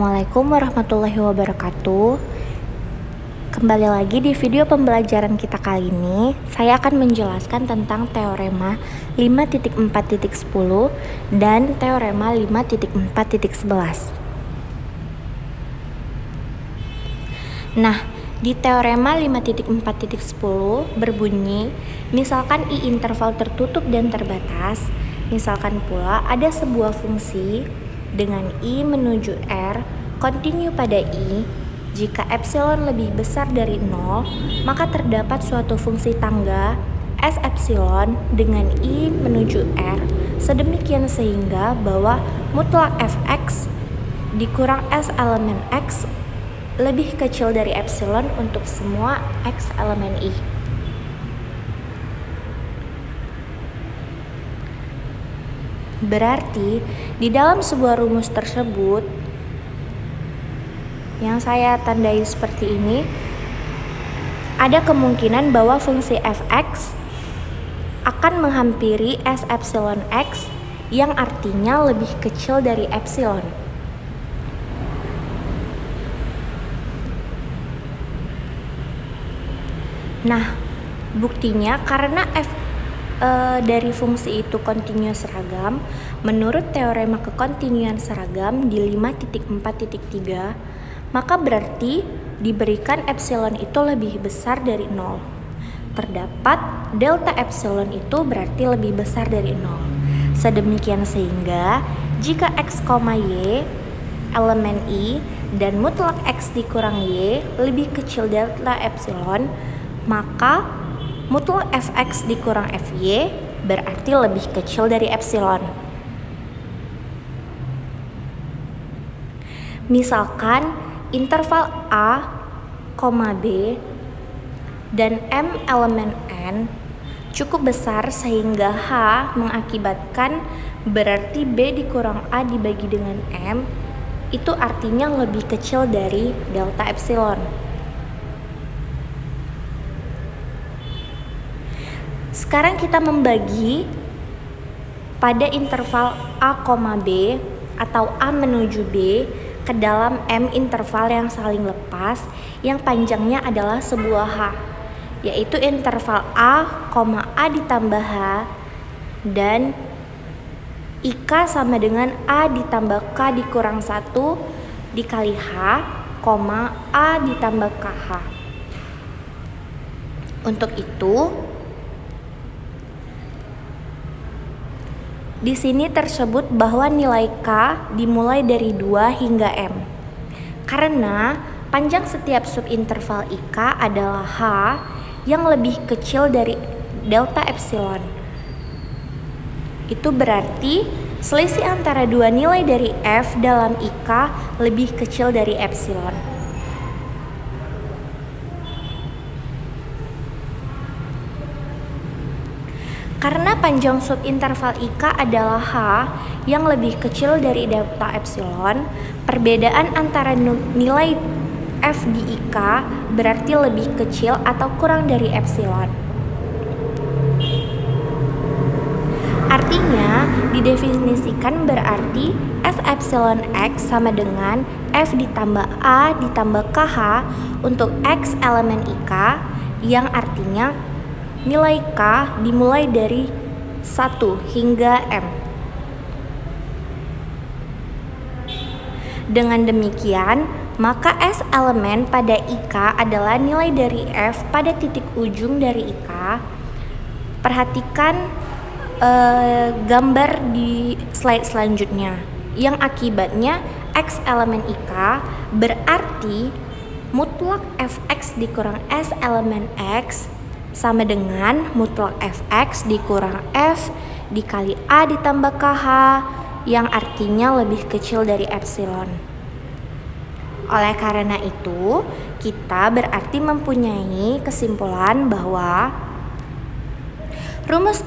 Assalamualaikum warahmatullahi wabarakatuh. Kembali lagi di video pembelajaran kita kali ini. Saya akan menjelaskan tentang teorema 5.4.10 dan teorema 5.4.11. Nah, di teorema 5.4.10 berbunyi, misalkan I interval tertutup dan terbatas, misalkan pula ada sebuah fungsi dengan I menuju R kontinu pada I. Jika epsilon lebih besar dari 0, maka terdapat suatu fungsi tangga S epsilon dengan I menuju R sedemikian sehingga bahwa mutlak fx dikurang S elemen X lebih kecil dari epsilon untuk semua X elemen I. Berarti di dalam sebuah rumus tersebut yang saya tandai seperti ini, ada kemungkinan bahwa fungsi fx akan menghampiri S epsilon X yang artinya lebih kecil dari epsilon. Nah, buktinya karena dari fungsi itu kontinu seragam, menurut teorema kekontinuan seragam di 5.4.3, maka berarti diberikan epsilon itu lebih besar dari 0. Terdapat delta epsilon itu berarti lebih besar dari 0. Sedemikian sehingga jika x, y elemen I dan mutlak x dikurang y lebih kecil delta epsilon, maka mutlak fx dikurang fy berarti lebih kecil dari epsilon. Misalkan interval A, B dan M elemen N cukup besar sehingga H mengakibatkan berarti B dikurang A dibagi dengan M itu artinya lebih kecil dari delta epsilon. Sekarang kita membagi pada interval A, B atau A menuju B ke dalam M interval yang saling lepas yang panjangnya adalah sebuah H, yaitu interval A, A ditambah H dan IK sama dengan A ditambah K dikurang 1 dikali H, A ditambah KH. Untuk itu, di sini tersebut bahwa nilai K dimulai dari 2 hingga M. Karena panjang setiap subinterval IK adalah H yang lebih kecil dari delta epsilon. Itu berarti selisih antara dua nilai dari F dalam IK lebih kecil dari epsilon. Karena panjang subinterval IK adalah H yang lebih kecil dari delta epsilon, perbedaan antara nilai F di IK berarti lebih kecil atau kurang dari epsilon. Artinya, didefinisikan berarti S epsilon X sama dengan F ditambah A ditambah KH untuk X elemen IK yang artinya nilai K dimulai dari 1 hingga M. Dengan demikian, maka S elemen pada IK adalah nilai dari F pada titik ujung dari IK. Perhatikan gambar di slide selanjutnya, yang akibatnya X elemen IK berarti mutlak Fx dikurang S elemen X sama dengan mutlak fx dikurang f dikali a ditambah kh yang artinya lebih kecil dari epsilon. Oleh karena itu, kita berarti mempunyai kesimpulan bahwa rumus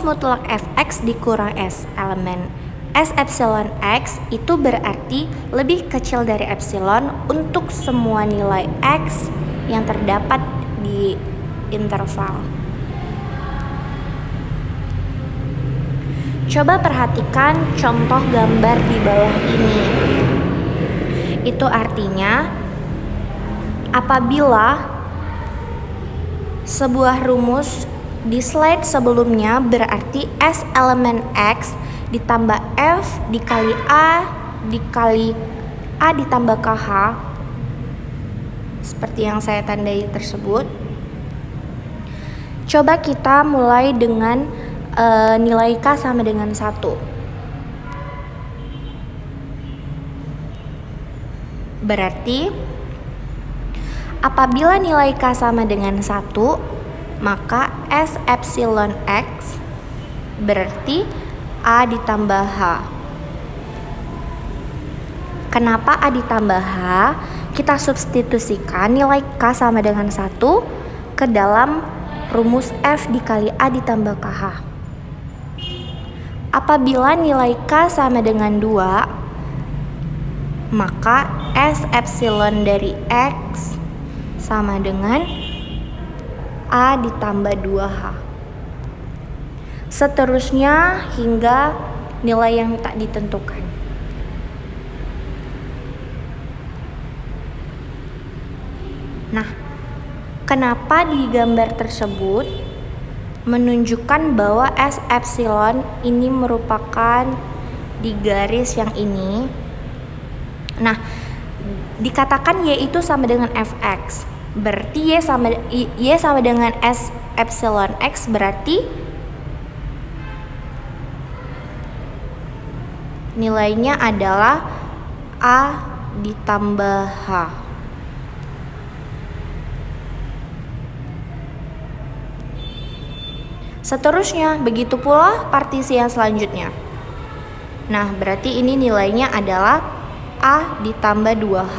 mutlak fx dikurang s elemen S epsilon X itu berarti lebih kecil dari epsilon untuk semua nilai X yang terdapat di interval. Coba perhatikan contoh gambar di bawah ini. Itu artinya apabila sebuah rumus di slide sebelumnya berarti S elemen X ditambah F dikali A ditambah KH, seperti yang saya tandai tersebut. Coba kita mulai dengan nilai K sama dengan 1. Berarti apabila nilai K sama dengan 1, maka S epsilon X berarti A ditambah H. Kenapa A ditambah H? Kita substitusikan nilai K sama dengan 1 ke dalam rumus F dikali A ditambah KH. Apabila nilai K sama dengan 2, maka S epsilon dari X sama dengan A ditambah 2H. Seterusnya hingga nilai yang tak ditentukan. Nah, kenapa di gambar tersebut menunjukkan bahwa S epsilon ini merupakan di garis yang ini? Nah, dikatakan Y itu sama dengan Fx. Berarti Y sama dengan S epsilon X, berarti nilainya adalah A ditambah H. Seterusnya, begitu pula partisi yang selanjutnya. Nah, berarti ini nilainya adalah A ditambah 2H.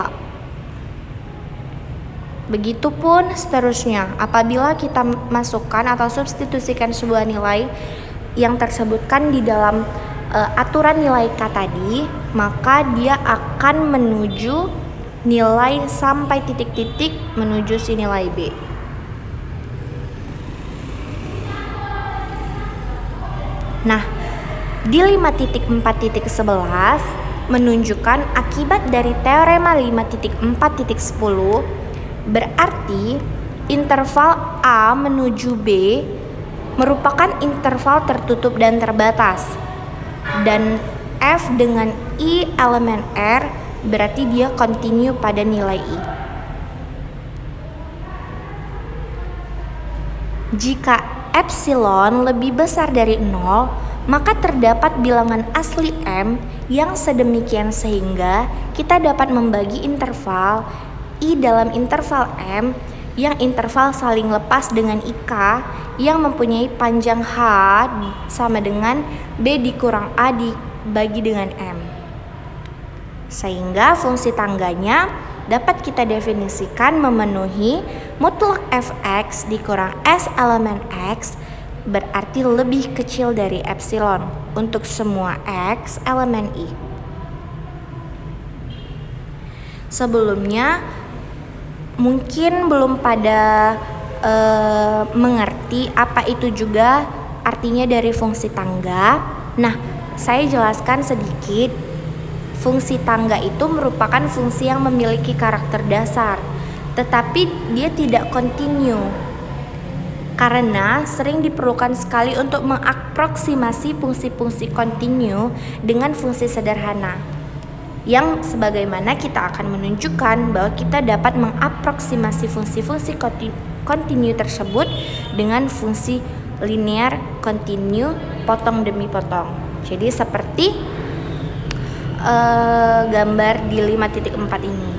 Begitupun seterusnya, apabila kita masukkan atau substitusikan sebuah nilai yang tersebutkan di dalam aturan nilai K tadi, maka dia akan menuju nilai sampai titik-titik menuju si nilai B. Nah, di 5.4.11 menunjukkan akibat dari teorema 5.4.10 berarti interval A menuju B merupakan interval tertutup dan terbatas, dan F dengan I elemen R berarti dia kontinu pada nilai I. Jika epsilon lebih besar dari 0, maka terdapat bilangan asli M yang sedemikian sehingga kita dapat membagi interval I dalam interval M yang interval saling lepas dengan IK yang mempunyai panjang H sama dengan B dikurang A dibagi dengan M. Sehingga fungsi tangganya dapat kita definisikan memenuhi mutlak Fx dikurang S elemen X berarti lebih kecil dari epsilon untuk semua X elemen I. Sebelumnya mungkin belum pada mengerti apa itu juga artinya dari fungsi tangga. Nah, saya jelaskan sedikit. Fungsi tangga itu merupakan fungsi yang memiliki karakter dasar, tetapi dia tidak kontinu. Karena sering diperlukan sekali untuk mengaproksimasi fungsi-fungsi kontinu dengan fungsi sederhana. Yang sebagaimana kita akan menunjukkan bahwa kita dapat mengaproksimasi fungsi-fungsi kontinu tersebut dengan fungsi linear kontinu potong demi potong. Jadi seperti gambar di 5.4 ini.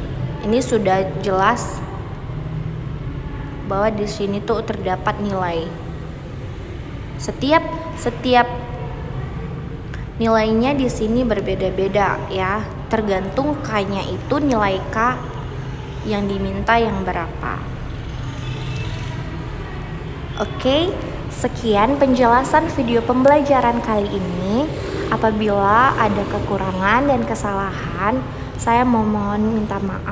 Ini sudah jelas bahwa di sini tuh terdapat nilai. Setiap nilainya di sini berbeda-beda ya, tergantung K-nya itu nilai K yang diminta yang berapa. Oke, sekian penjelasan video pembelajaran kali ini. Apabila ada kekurangan dan kesalahan, saya mohon minta maaf.